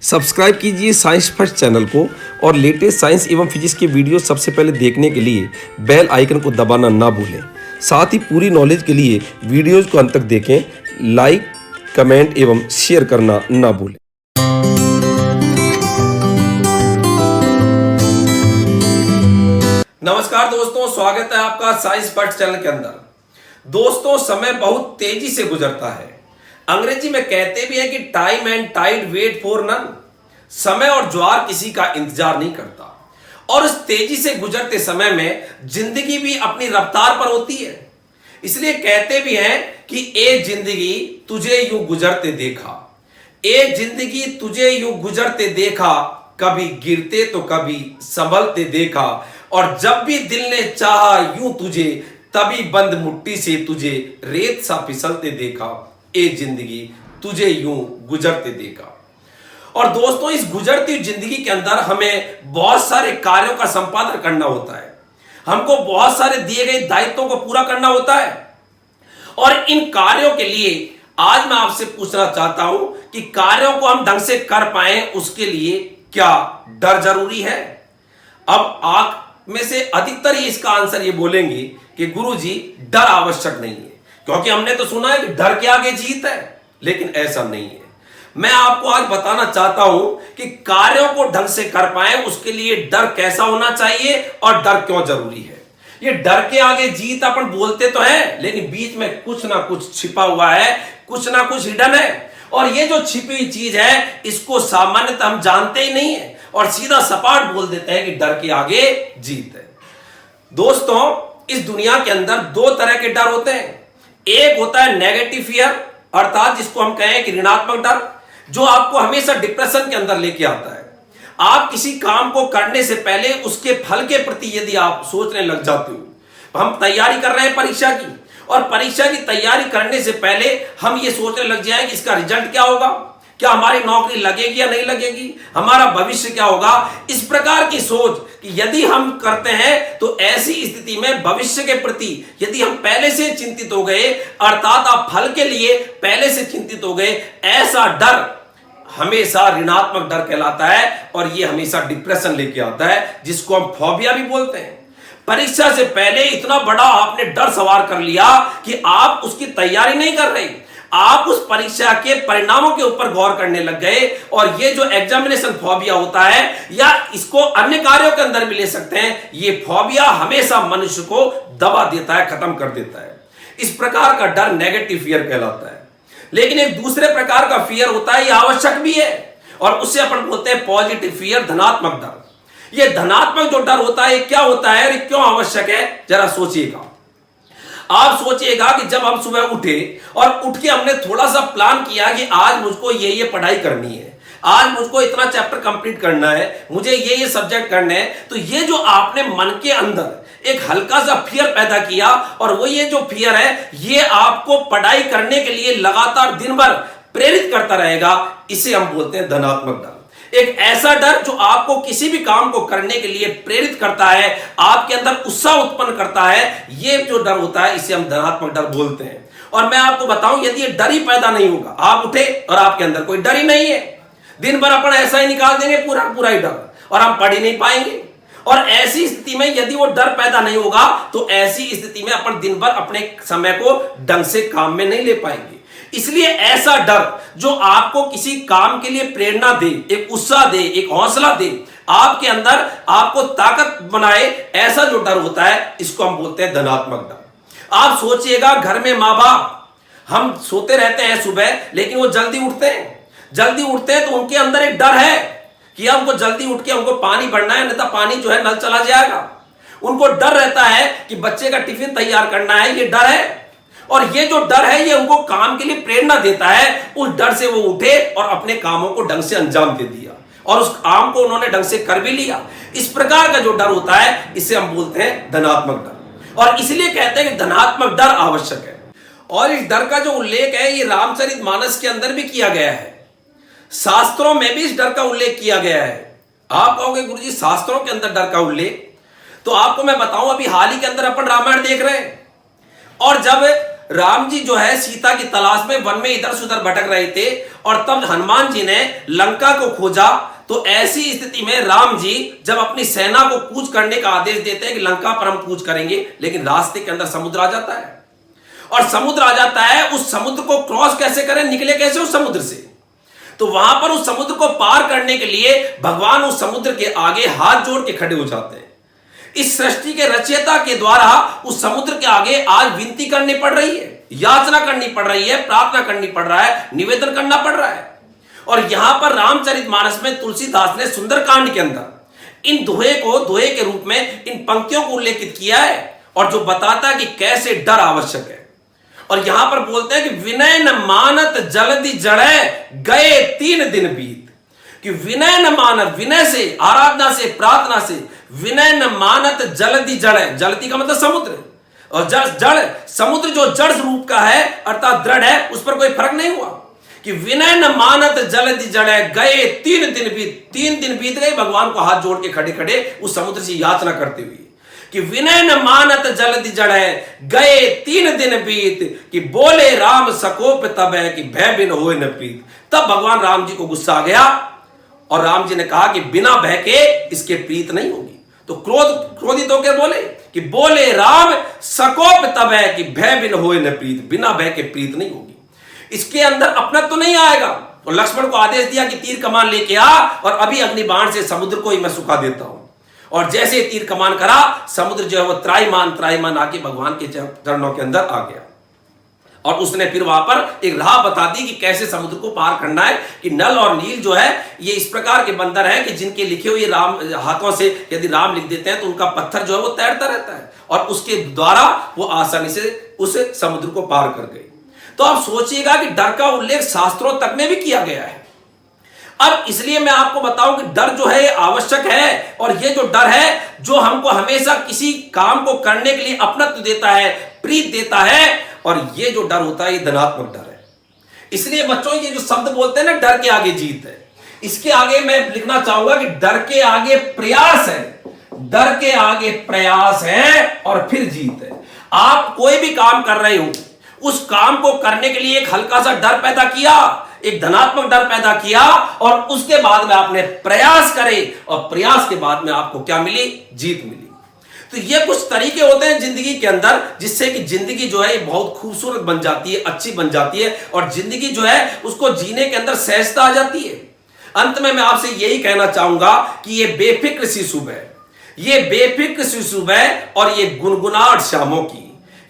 Subscribe कीजिए science first channel को और लेटेस्ट साइंस एवं फिजिक्स की वीडियो सबसे पहले देखने के लिए बेल आइकन को दबाना ना भूलें। साथ ही पूरी नॉलेज के लिए वीडियोज को अंत तक देखें, लाइक, कमेंट एवं शेयर करना ना भूलें। नमस्कार दोस्तों, स्वागत है आपका साइंस फर्स्ट चैनल के अंदर। दोस्तों, समय बहुत तेजी से गुजरता है। अंग्रेजी में कहते भी है कि time and tide wait for none. समय और ज्वार किसी का इंतजार नहीं करता और इस तेजी से गुजरते समय में जिंदगी भी अपनी रफ्तार पर होती है। इसलिए कहते भी हैं कि ए जिंदगी तुझे यूं गुजरते देखा, ए जिंदगी तुझे यूं गुजरते देखा, कभी गिरते तो कभी संभलते देखा, और जब भी दिल ने चाहा यूं तुझे, तभी बंद मुट्ठी से तुझे रेत सा फिसलते देखा, ए जिंदगी तुझे यूं गुजरते देखा। और दोस्तों, इस गुजरती जिंदगी के अंदर हमें बहुत सारे कार्यों का संपादन करना होता है। हमको बहुत सारे दिए गए दायित्वों को पूरा करना होता है और इन कार्यों के लिए आज मैं आपसे पूछना चाहता हूं कि कार्यों को हम ढंग से कर पाए, उसके लिए क्या डर जरूरी है? अब आप में से अधिकतर ही इसका आंसर ये बोलेंगे कि गुरुजी डर आवश्यक नहीं है, क्योंकि हमने तो सुना है कि डर के आगे जीत है, लेकिन ऐसा नहीं है। मैं आपको आज बताना चाहता हूं कि कार्यों को ढंग से कर पाए उसके लिए डर कैसा होना चाहिए और डर क्यों जरूरी है। ये डर के आगे जीत अपन बोलते तो हैं, लेकिन बीच में कुछ ना कुछ छिपा हुआ है, कुछ ना कुछ हिडन है, और ये जो छिपी हुई चीज है इसको सामान्यतः हम जानते ही नहीं है और सीधा सपाट बोल देते हैं कि डर के आगे जीत है। दोस्तों, इस दुनिया के अंदर दो तरह के डर होते हैं। एक होता है नेगेटिव फियर, अर्थात जिसको हम कहें कि ऋणात्मक डर, जो आपको हमेशा डिप्रेशन के अंदर लेके आता है। आप किसी काम को करने से पहले उसके फल के प्रति यदि आप सोचने लग जाते हो, हम तैयारी कर रहे हैं परीक्षा की, और परीक्षा की तैयारी करने से पहले हम ये सोचने लग जाए कि इसका रिजल्ट क्या होगा, क्या हमारी नौकरी लगेगी या नहीं लगेगी, हमारा भविष्य क्या होगा। इस प्रकार की सोच कि यदि हम करते हैं तो ऐसी स्थिति में भविष्य के प्रति यदि हम पहले से चिंतित हो गए, अर्थात आप फल के लिए पहले से चिंतित हो गए, ऐसा डर हमेशा ऋणात्मक डर कहलाता है और यह हमेशा डिप्रेशन लेके आता है, जिसको हम फोबिया भी बोलते हैं। परीक्षा से पहले इतना बड़ा आपने डर सवार कर लिया कि आप उसकी तैयारी नहीं कर रहे, आप उस परीक्षा के परिणामों के ऊपर गौर करने लग गए। और ये जो एग्जामिनेशन फोबिया होता है, या इसको अन्य कार्यों के अंदर भी ले सकते हैं, ये फोबिया हमेशा मनुष्य को दबा देता है, खत्म कर देता है। इस प्रकार का डर नेगेटिव फियर कहलाता है। लेकिन एक दूसरे प्रकार का फियर होता है, ये आवश्यक भी है, और उससे अपन बोलते हैं पॉजिटिव फियर, धनात्मक डर। ये धनात्मक जो डर होता है, क्या होता है और क्यों आवश्यक है, जरा सोचिएगा। आप सोचिएगा कि जब हम सुबह उठे और उठ के हमने थोड़ा सा प्लान किया कि आज मुझको ये पढ़ाई करनी है, आज मुझको इतना चैप्टर कंप्लीट करना है, मुझे ये सब्जेक्ट करने हैं, तो ये जो आपने मन के अंदर एक हल्का सा फियर पैदा किया, और वो ये जो फियर है ये आपको पढ़ाई करने के लिए लगातार दिन भर प्रेरित करता रहेगा। इसे हम बोलते हैं धनात्मक डर। एक ऐसा डर जो आपको किसी भी काम को करने के लिए प्रेरित करता है, आपके अंदर उत्साह उत्पन्न करता है, ये जो डर होता है इसे हम धनात्मक डर बोलते हैं। और मैं आपको बताऊं, यदि ये डर ही पैदा नहीं होगा, आप उठे और आपके अंदर कोई डर ही नहीं है, दिन भर अपन ऐसा ही निकाल देंगे पूरा ही डर, और हम पढ़ ही नहीं पाएंगे। और ऐसी स्थिति में यदि वो डर पैदा नहीं होगा तो ऐसी स्थिति में अपन दिन भर अपने समय को ढंग से काम में नहीं ले पाएंगे। इसलिए ऐसा डर जो आपको किसी काम के लिए प्रेरणा दे, एक उत्साह दे, एक हौसला दे, आपके अंदर आपको ताकत बनाए, ऐसा जो डर होता है इसको हम बोलते हैं धनात्मक डर। आप सोचिएगा, घर में माँ बाप, हम सोते रहते हैं सुबह, लेकिन वो जल्दी उठते हैं तो उनके अंदर एक डर है कि हमको जल्दी उठ के हमको पानी भरना है, नहीं तो पानी जो है नल चला जाएगा। उनको डर रहता है कि बच्चे का टिफिन तैयार करना है, ये डर है। और ये जो डर है ये उनको काम के लिए प्रेरणा देता है। उस डर से वो उठे और अपने कामों को ढंग से अंजाम दे दिया, और उस काम को उन्होंने ढंग से कर भी लिया। इस प्रकार का जो डर होता है इसे हम बोलते हैं धनात्मक डर, और इसलिए कहते हैं कि धनात्मक डर आवश्यक है। और इस डर का जो उल्लेख है ये रामचरितमानस के अंदर भी किया गया है, शास्त्रों में भी इस डर का उल्लेख किया गया है। आप कहोगे गुरुजी शास्त्रों के अंदर डर का उल्लेख, तो आपको मैं बताऊं, अभी हाल ही के अंदर अपन रामायण देख रहे हैं, और जब राम जी जो है सीता की तलाश में वन में इधर से उधर भटक रहे थे और तब हनुमान जी ने लंका को खोजा। तो ऐसी स्थिति में राम जी जब अपनी सेना को कूच करने का आदेश देते हैं कि लंका पर हम कूच करेंगे, लेकिन रास्ते के अंदर समुद्र आ जाता है और समुद्र आ जाता है। उस समुद्र को क्रॉस कैसे करें, निकले कैसे उस समुद्र से? तो वहां पर उस समुद्र को पार करने के लिए भगवान उस समुद्र के आगे हाथ जोड़ के खड़े हो जाते हैं। इस सृष्टि के रचयिता के द्वारा उस समुद्र के आगे आज विनती करनी पड़ रही है, याचना करनी पड़ रही है, प्रार्थना करनी पड़ रहा है, निवेदन करना पड़ रहा है। और यहां पर रामचरितमानस में तुलसीदास ने सुंदरकांड के अंदर इन दोहे के रूप में इन पंक्तियों को उल्लेखित किया है और जो बताता है कि कैसे डर आवश्यक है। और यहां पर बोलते हैं कि विनय न मानत जल्दी जड़े गए 3 दिन बीत। कि विनय न मानत, विनय से, आराधना से, प्रार्थना से, विनय न मानत जल्दी जड़े, जलती का मतलब समुद्र, और जड़ समुद्र जो जड़ रूप का है अर्थात दृढ़ है, उस पर कोई फर्क नहीं हुआ। कि विनय न मानत जल्दी जड़े गए 3 दिन बीत। 3 दिन बीत गए भगवान को हाथ जोड़ के खड़े खड़े उस समुद्र से याचना करते हुए। कि विनय न मानत जल्दी जड़े गए 3 दिन बीत। कि बोले राम सकोप तब है कि भय बिन होए न प्रीत। तब भगवान राम जी को गुस्सा आ गया और राम जी ने कहा कि बिना भय के इसके प्रीत नहीं होगी। तो क्रोधित होकर बोले कि बोले राम सकोप तब है कि भय बिन होए न प्रीत। बिना भय के प्रीत नहीं होगी। इसके अंदर अपना तो नहीं आएगा। तो लक्ष्मण को आदेश दिया कि तीर कमान लेके आ और अभी अग्निबाण से समुद्र को ही मैं सुखा देता हूं। और जैसे तीर कमान करा, समुद्र जो है वो त्राईमान आके भगवान के चरणों के अंदर आ गया। और उसने फिर वहां पर एक राह बता दी कि कैसे समुद्र को पार करना है। कि नल और नील जो है ये इस प्रकार के बंदर हैं कि जिनके लिखे हुए राम हाथों से यदि राम लिख देते हैं तो उनका पत्थर जो है वो तैरता रहता है और उसके द्वारा वो आसानी से उस समुद्र को पार कर गए। तो आप सोचिएगा कि डर का उल्लेख शास्त्रों तक में भी किया गया है। अब इसलिए मैं आपको बताऊं कि डर जो है आवश्यक है और ये जो डर है जो हमको हमेशा किसी काम को करने के लिए अपनत्व देता है, प्रीत देता है। और ये जो डर होता है ये धनात्मक डर है। इसलिए बच्चों ये जो शब्द बोलते हैं ना, डर के आगे जीत है, इसके आगे मैं लिखना चाहूंगा कि डर के आगे प्रयास है। डर के आगे प्रयास है और फिर जीत है। आप कोई भी काम कर रहे हो, उस काम को करने के लिए एक हल्का सा डर पैदा किया, एक धनात्मक डर पैदा किया और उसके बाद में आपने प्रयास करे और प्रयास के बाद में आपको क्या मिली? जीत मिली। तो ये कुछ तरीके होते हैं जिंदगी के अंदर जिससे कि जिंदगी जो है ये बहुत खूबसूरत बन जाती है, अच्छी बन जाती है और जिंदगी जो है उसको जीने के अंदर सहजता आ जाती है। अंत में मैं आपसे यही कहना चाहूंगा कि ये बेफिक्र सी सुबह, ये बेफिक्र सी सुबह और ये गुनगुनाहट शामों की,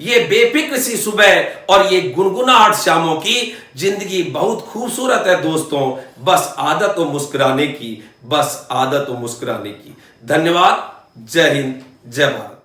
ये बेफिक्र सी सुबह और ये गुनगुनाहट शामों की जिंदगी बहुत खूबसूरत है दोस्तों। बस आदत हो मुस्कुराने की, बस आदत हो मुस्कुराने की। धन्यवाद। जय हिंद, जय भारत।